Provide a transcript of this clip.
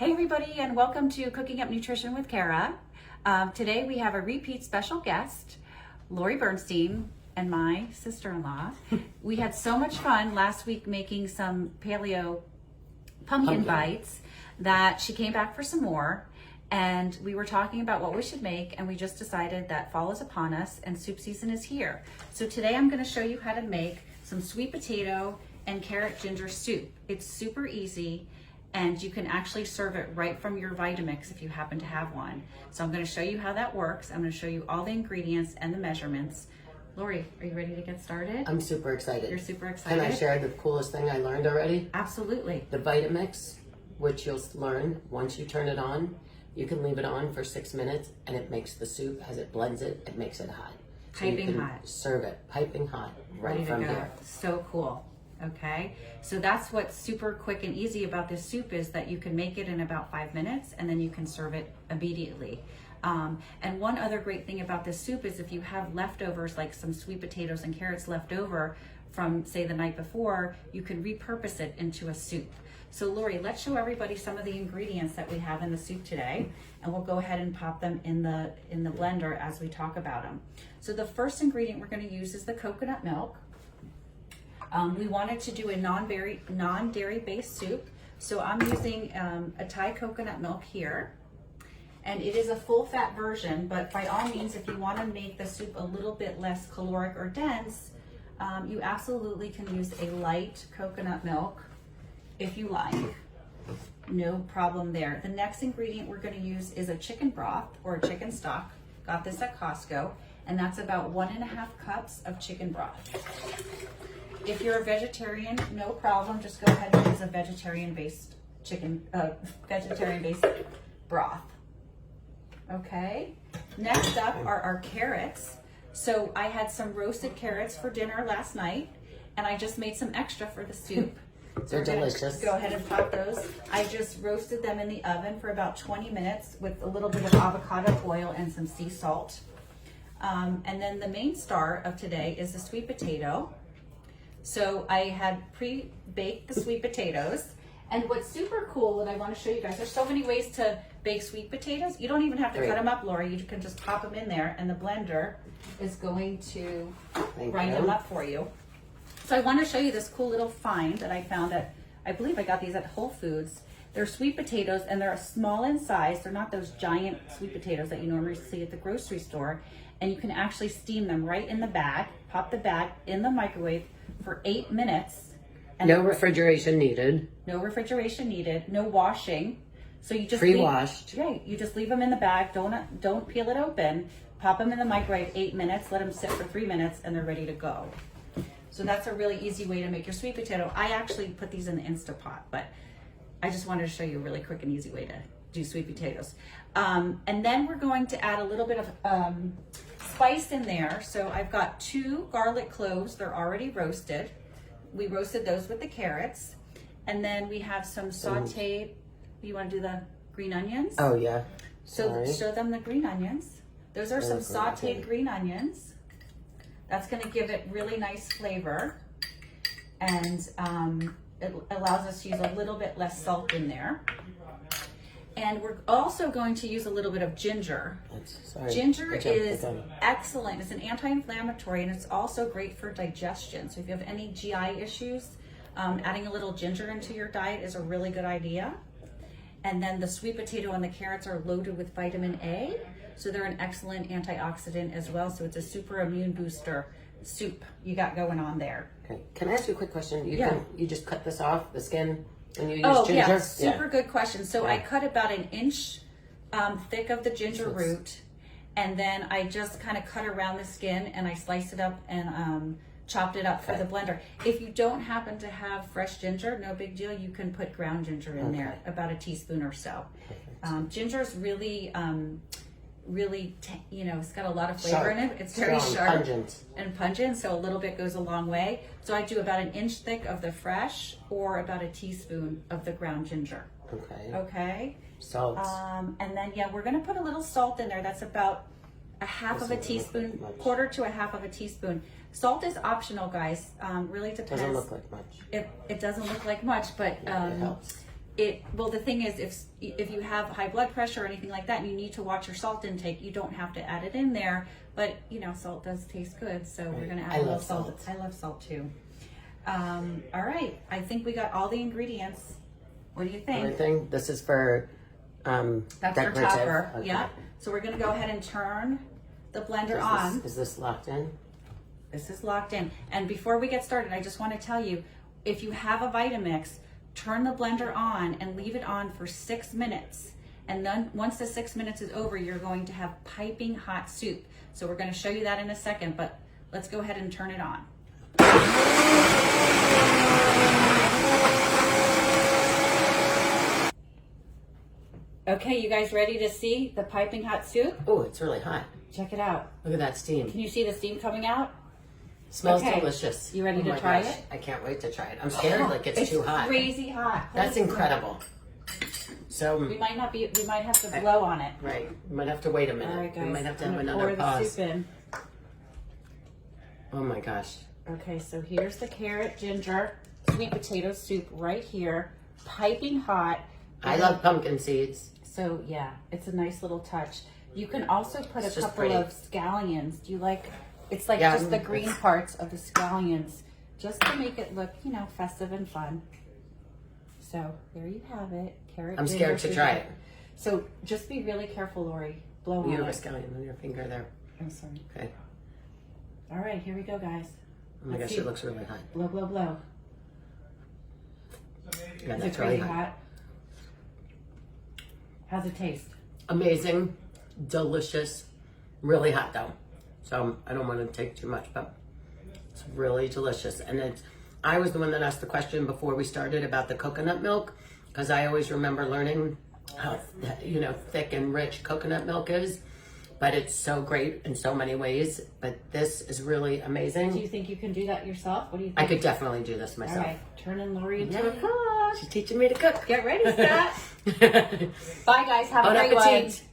Hey everybody, and welcome to Cooking Up Nutrition with Kara. Today we have a repeat special guest, Lori Bernstein, and my sister-in-law. We had so much fun last week making some paleo pumpkin bites that she came back for some more, and we were talking about what we should make, and we just decided that fall is upon us and soup season is here. So today I'm going to show you how to make some sweet potato and carrot ginger soup. It's super easy, and you can actually serve it right from your Vitamix if you happen to have one. So I'm going to show you how that works. I'm going to show you all the ingredients and the measurements. Lori, are you ready to get started? I'm super excited. You're super excited? Can I share the coolest thing I learned already? Absolutely. The Vitamix, which you'll learn once you turn it on, you can leave it on for 6 minutes and it makes the soup, as it blends it, it makes it hot. So Piping you can hot. Serve it piping hot right Ready from to go. here. So cool. Okay, so that's what's super quick and easy about this soup is that you can make it in about 5 minutes and then you can serve it immediately. And one other great thing about this soup is if you have leftovers, like some sweet potatoes and carrots left over from, say, the night before, you can repurpose it into a soup. So Lori, let's show everybody some of the ingredients that we have in the soup today, and we'll go ahead and pop them in the blender as we talk about them. So the first ingredient we're going to use is the coconut milk. We wanted to do a non-dairy based soup, so I'm using a Thai coconut milk here, and it is a full fat version, but by all means, if you want to make the soup a little bit less caloric or dense, you absolutely can use a light coconut milk if you like. No problem there. The next ingredient we're going to use is a chicken broth or a chicken stock. Got this at Costco, and that's about 1.5 cups of chicken broth. If you're a vegetarian, no problem. Just go ahead and use a vegetarian-based vegetarian-based broth. Okay. Next up are our carrots. So I had some roasted carrots for dinner last night, and I just made some extra for the soup. So They're delicious. Go ahead and pop those. I just roasted them in the oven for about 20 minutes with a little bit of avocado oil and some sea salt. And then the main star of today is the sweet potato. So I had pre-baked the sweet potatoes, and what's super cool that I want to show you guys, there's so many ways to bake sweet potatoes. You don't even have to cut them up, Lori. You can just pop them in there, and the blender is going to grind them up for you. So I want to show you this cool little find that I found at, I believe I got these at Whole Foods. They're sweet potatoes, and they're small in size. They're not those giant sweet potatoes that you normally see at the grocery store, and you can actually steam them right in the bag. Pop the bag in the microwave for 8 minutes. And no refrigeration needed. No refrigeration needed. No washing. So you just pre-washed. Yeah, you just leave them in the bag. Don't peel it open. Pop them in the microwave 8 minutes. Let them sit for 3 minutes, and they're ready to go. So that's a really easy way to make your sweet potato. I actually put these in the Instapot, but I just wanted to show you a really quick and easy way to do sweet potatoes. And then we're going to add a little bit of spice in there. So I've got 2 garlic cloves. They're already roasted. We roasted those with the carrots. And then we have some sauteed, you want to do the green onions? Oh yeah. So show them the green onions. Those are some sauteed green onions. That's going to give it really nice flavor. And it allows us to use a little bit less salt in there. And we're also going to use a little bit of ginger. Ginger is excellent. It's an anti-inflammatory, and it's also great for digestion. So if you have any GI issues, adding a little ginger into your diet is a really good idea. And then the sweet potato and the carrots are loaded with vitamin A, so they're an excellent antioxidant as well. So it's a super immune booster soup you got going on there. Okay. Can I ask you a quick question? You just cut this off, the skin? And you use ginger? Yeah, super good question. So I cut about 1 inch thick of the ginger root, and then I just kind of cut around the skin, and I sliced it up and chopped it up for the blender. If you don't happen to have fresh ginger, no big deal. You can put ground ginger in there, about a teaspoon or so. Ginger is really, it's got a lot of flavor in it. It's very sharp and pungent, so a little bit goes a long way. So I do about 1 inch thick of the fresh, or about a teaspoon of the ground ginger. Okay. Salt. And then we're gonna put a little salt in there. That's about a half of a teaspoon, quarter to a half of a teaspoon. Salt is optional, guys. Really depends. Doesn't look like much. It doesn't look like much, but it helps. Well, the thing is, if you have high blood pressure or anything like that and you need to watch your salt intake, you don't have to add it in there, but you know, salt does taste good, so we're gonna add a little salt. I love salt too. All right, I think we got all the ingredients. What do you think? Everything. This is for That's decorative. for topper. Okay. Yeah. So we're gonna go ahead and turn the blender on. Is this locked in? This is locked in. And before we get started, I just want to tell you, if you have a Vitamix, turn the blender on and leave it on for 6 minutes. And then once the 6 minutes is over, you're going to have piping hot soup. So we're going to show you that in a second, but let's go ahead and turn it on. Okay, you guys ready to see the piping hot soup? Oh, it's really hot. Check it out. Look at that steam. Can you see the steam coming out? Smells Okay. delicious. You ready Oh to my try gosh. it? I can't wait to try it. I'm scared like it's too hot. Crazy hot. That's incredible. So We might have to blow on it. right, we might have to wait a minute. All right, guys. We might have to I'm have gonna another pour the pause. soup in. Oh my gosh. Okay, so here's the carrot, ginger, sweet potato soup right here, piping hot. I love pumpkin seeds. So yeah, it's a nice little touch. You can also put It's a just couple pretty. of scallions. Do you like? It's like Yeah, just the it's- green parts of the scallions, just to make it look, you know, festive and fun. So there you have it, carrot. I'm ginger, scared to sweet try potato. So just be really careful, Lori. Blow You on have a it. scallion on your finger there. I'm sorry. Okay. All right, here we go, guys. Oh my Let's gosh, see. it looks really hot. Blow, blow, blow. Yeah, Is it that's really crazy hot. hot? How's it taste? Amazing, delicious, really hot though. So I don't want to take too much, but it's really delicious. And I was the one that asked the question before we started about the coconut milk, because I always remember learning how, you know, thick and rich coconut milk is, but it's so great in so many ways. But this is really Do amazing. you think you can do that yourself? What do you think? I could definitely do this All myself. right, turning Lori into Yeah. a cook. She's teaching me to cook. Get ready, Scott. Bye, guys. Have a Bon great appetit. one.